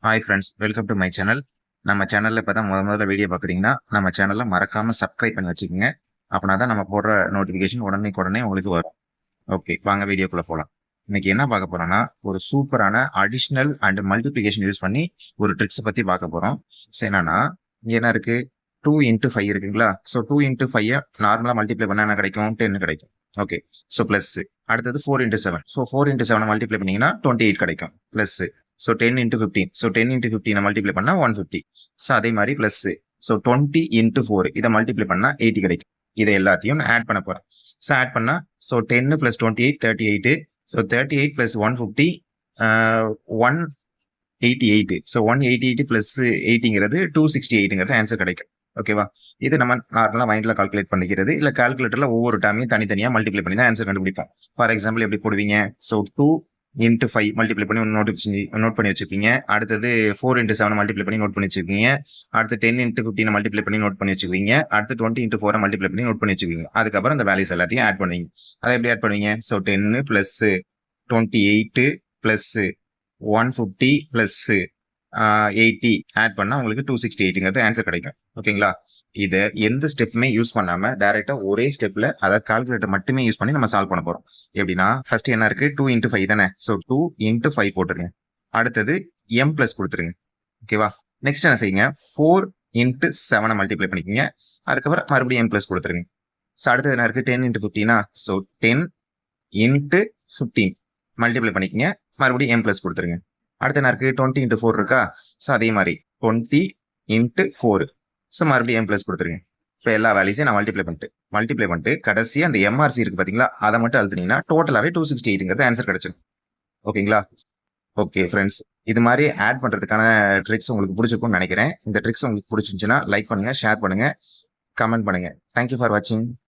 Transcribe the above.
Hi friends, welcome to my channel. நம்ம சேனலில் இப்போ தான் முதல்ல வீடியோ பார்க்குறீங்கன்னா நம்ம சேனலில் மறக்காமல் சப்ஸ்கிரைப் பண்ணி வச்சுக்கோங்க. அப்படின்னா தான் நம்ம போடுற நோட்டிஃபிகேஷன் உடனே உங்களுக்கு வரும். ஓகே, வாங்க வீடியோக்குள்ளே போகலாம். இன்னைக்கு என்ன பார்க்க போகிறோம்னா, ஒரு சூப்பரான அடிஷ்னல் அண்ட் மல்டிப்ளிகேஷன் யூஸ் பண்ணி ஒரு ட்ரிக்ஸை பற்றி பார்க்க போகிறோம். ஸோ என்னன்னா, இங்கே என்ன இருக்குது, 2 × 5 இருக்குங்களா? ஸோ 2 × 5 நார்மலாக மல்டிப்ளை பண்ணால் என்ன கிடைக்கும்? 10 கிடைக்கும். ஓகே, ஸோ ப்ளஸ் அடுத்தது 4 × 7. ஸோ 4 × 7 மல்டிப்ளை பண்ணிங்கன்னா 28 கிடைக்கும். Plus so 10 × 15. ஸோ 10 × 15 மல்டிப்ளை பண்ணால் 150. ஸோ அதே மாதிரி ப்ளஸ் ஸோ 20 × 4 இதை மல்டிப்ளை பண்ணால் 80 கிடைக்கும். இதை எல்லாத்தையும் நான் ஆட் பண்ண போகிறேன். ஸோ ஆட் பண்ணால் ஸோ 10 + 28 38. ஸோ 38 + 150 188. ஸோ 188 + 80ங்கிறது 268ங்கிறது ஆன்சர் கிடைக்கும். ஓகேவா? இது நம்ம நார்மலாக மைண்டில் கால்குலேட் பண்ணிக்கிறது. இல்லை கால்குலேட்டரில் ஒவ்வொரு டைமையும் தனித்தனியாக மல்டிப்ளை பண்ணி தான் ஆன்சர் கண்டுபிடிப்போம். ஃபார் எக்ஸாம்பிள் எப்படி போடுவீங்க? ஸோ 2 × 5 மல்டிப்ளை பண்ணி நோட் பண்ணி வச்சுப்பீங்க. அடுத்தது 4 × 7 மல்டிப்ளை பண்ணி நோட் பண்ணி வச்சுக்கீங்க. அடுத்து 10 × 15 மல்டிப்ளை பண்ணி நோட் பண்ணி வச்சுக்குவீங்க. அடுத்து 20 × 4 மல்டிப்ளை பண்ணி நோட் பண்ணி வச்சுக்குவீங்க. அதுக்கப்புறம் இந்த வேல்யூஸ் எல்லாத்தையும் ஆட் பண்ணுவீங்க. அதை எப்படி ஆட் பண்ணுவீங்க? ஸோ 10 + 28 + 150 + 80 ஆட் பண்ணா உங்களுக்கு 268ங்கிறது ஆன்சர் கிடைக்கும். ஓகேங்களா? இதை எந்த ஸ்டெப்புமே யூஸ் பண்ணாம டைரக்டா ஒரே ஸ்டெப்ல, அதாவது கால்குலேட்டர் மட்டுமே யூஸ் பண்ணி நம்ம சால்வ் பண்ண போறோம். எப்படின்னா, ஃபர்ஸ்ட் என்ன இருக்கு? 2 × 5 தானே? ஸோ 2 × 5 போட்டுருங்க. அடுத்தது m பிளஸ் கொடுத்துருங்க. ஓகேவா? நெக்ஸ்ட் என்ன செய்யுங்க? 4 × 7 மல்டிப்ளை பண்ணிக்கோங்க. அதுக்கப்புறம் மறுபடியும் m பிளஸ் கொடுத்துருங்க. ஸோ அடுத்தது என்ன இருக்கு? 10 × 15. ஸோ 10 × 15 மல்டிப்ளை பண்ணிக்கோங்க. மறுபடியும் m பிளஸ் கொடுத்துருங்க. அடுத்து என்ன இருக்கு? 20 × 4 இருக்கா? ஸோ அதே மாதிரி 20 × 4. ஸோ மறுபடியும் m பிளஸ் கொடுத்துருங்க. இப்போ எல்லா வேல்யூஸையும் நான் மல்டிப்ளை பண்ணிட்டு கடைசியாக அந்த MRC இருக்கு பார்த்தீங்களா? அதை மட்டும் அழுத்தினீங்கன்னா டோட்டலாகவே 268ங்கிறது ஆன்சர் கிடைச்சிடும். ஓகேங்களா? ஓகே ஃப்ரெண்ட்ஸ், இது மாதிரி ஆட் பண்ணுறதுக்கான ட்ரிக்ஸ் உங்களுக்கு பிடிச்சிருக்கும்னு நினைக்கிறேன். இந்த ட்ரிக்ஸ் உங்களுக்கு பிடிச்சிருந்துச்சுன்னா லைக் பண்ணுங்கள், ஷேர் பண்ணுங்கள், கமெண்ட் பண்ணுங்கள். தேங்க்யூ ஃபார் வாட்சிங்.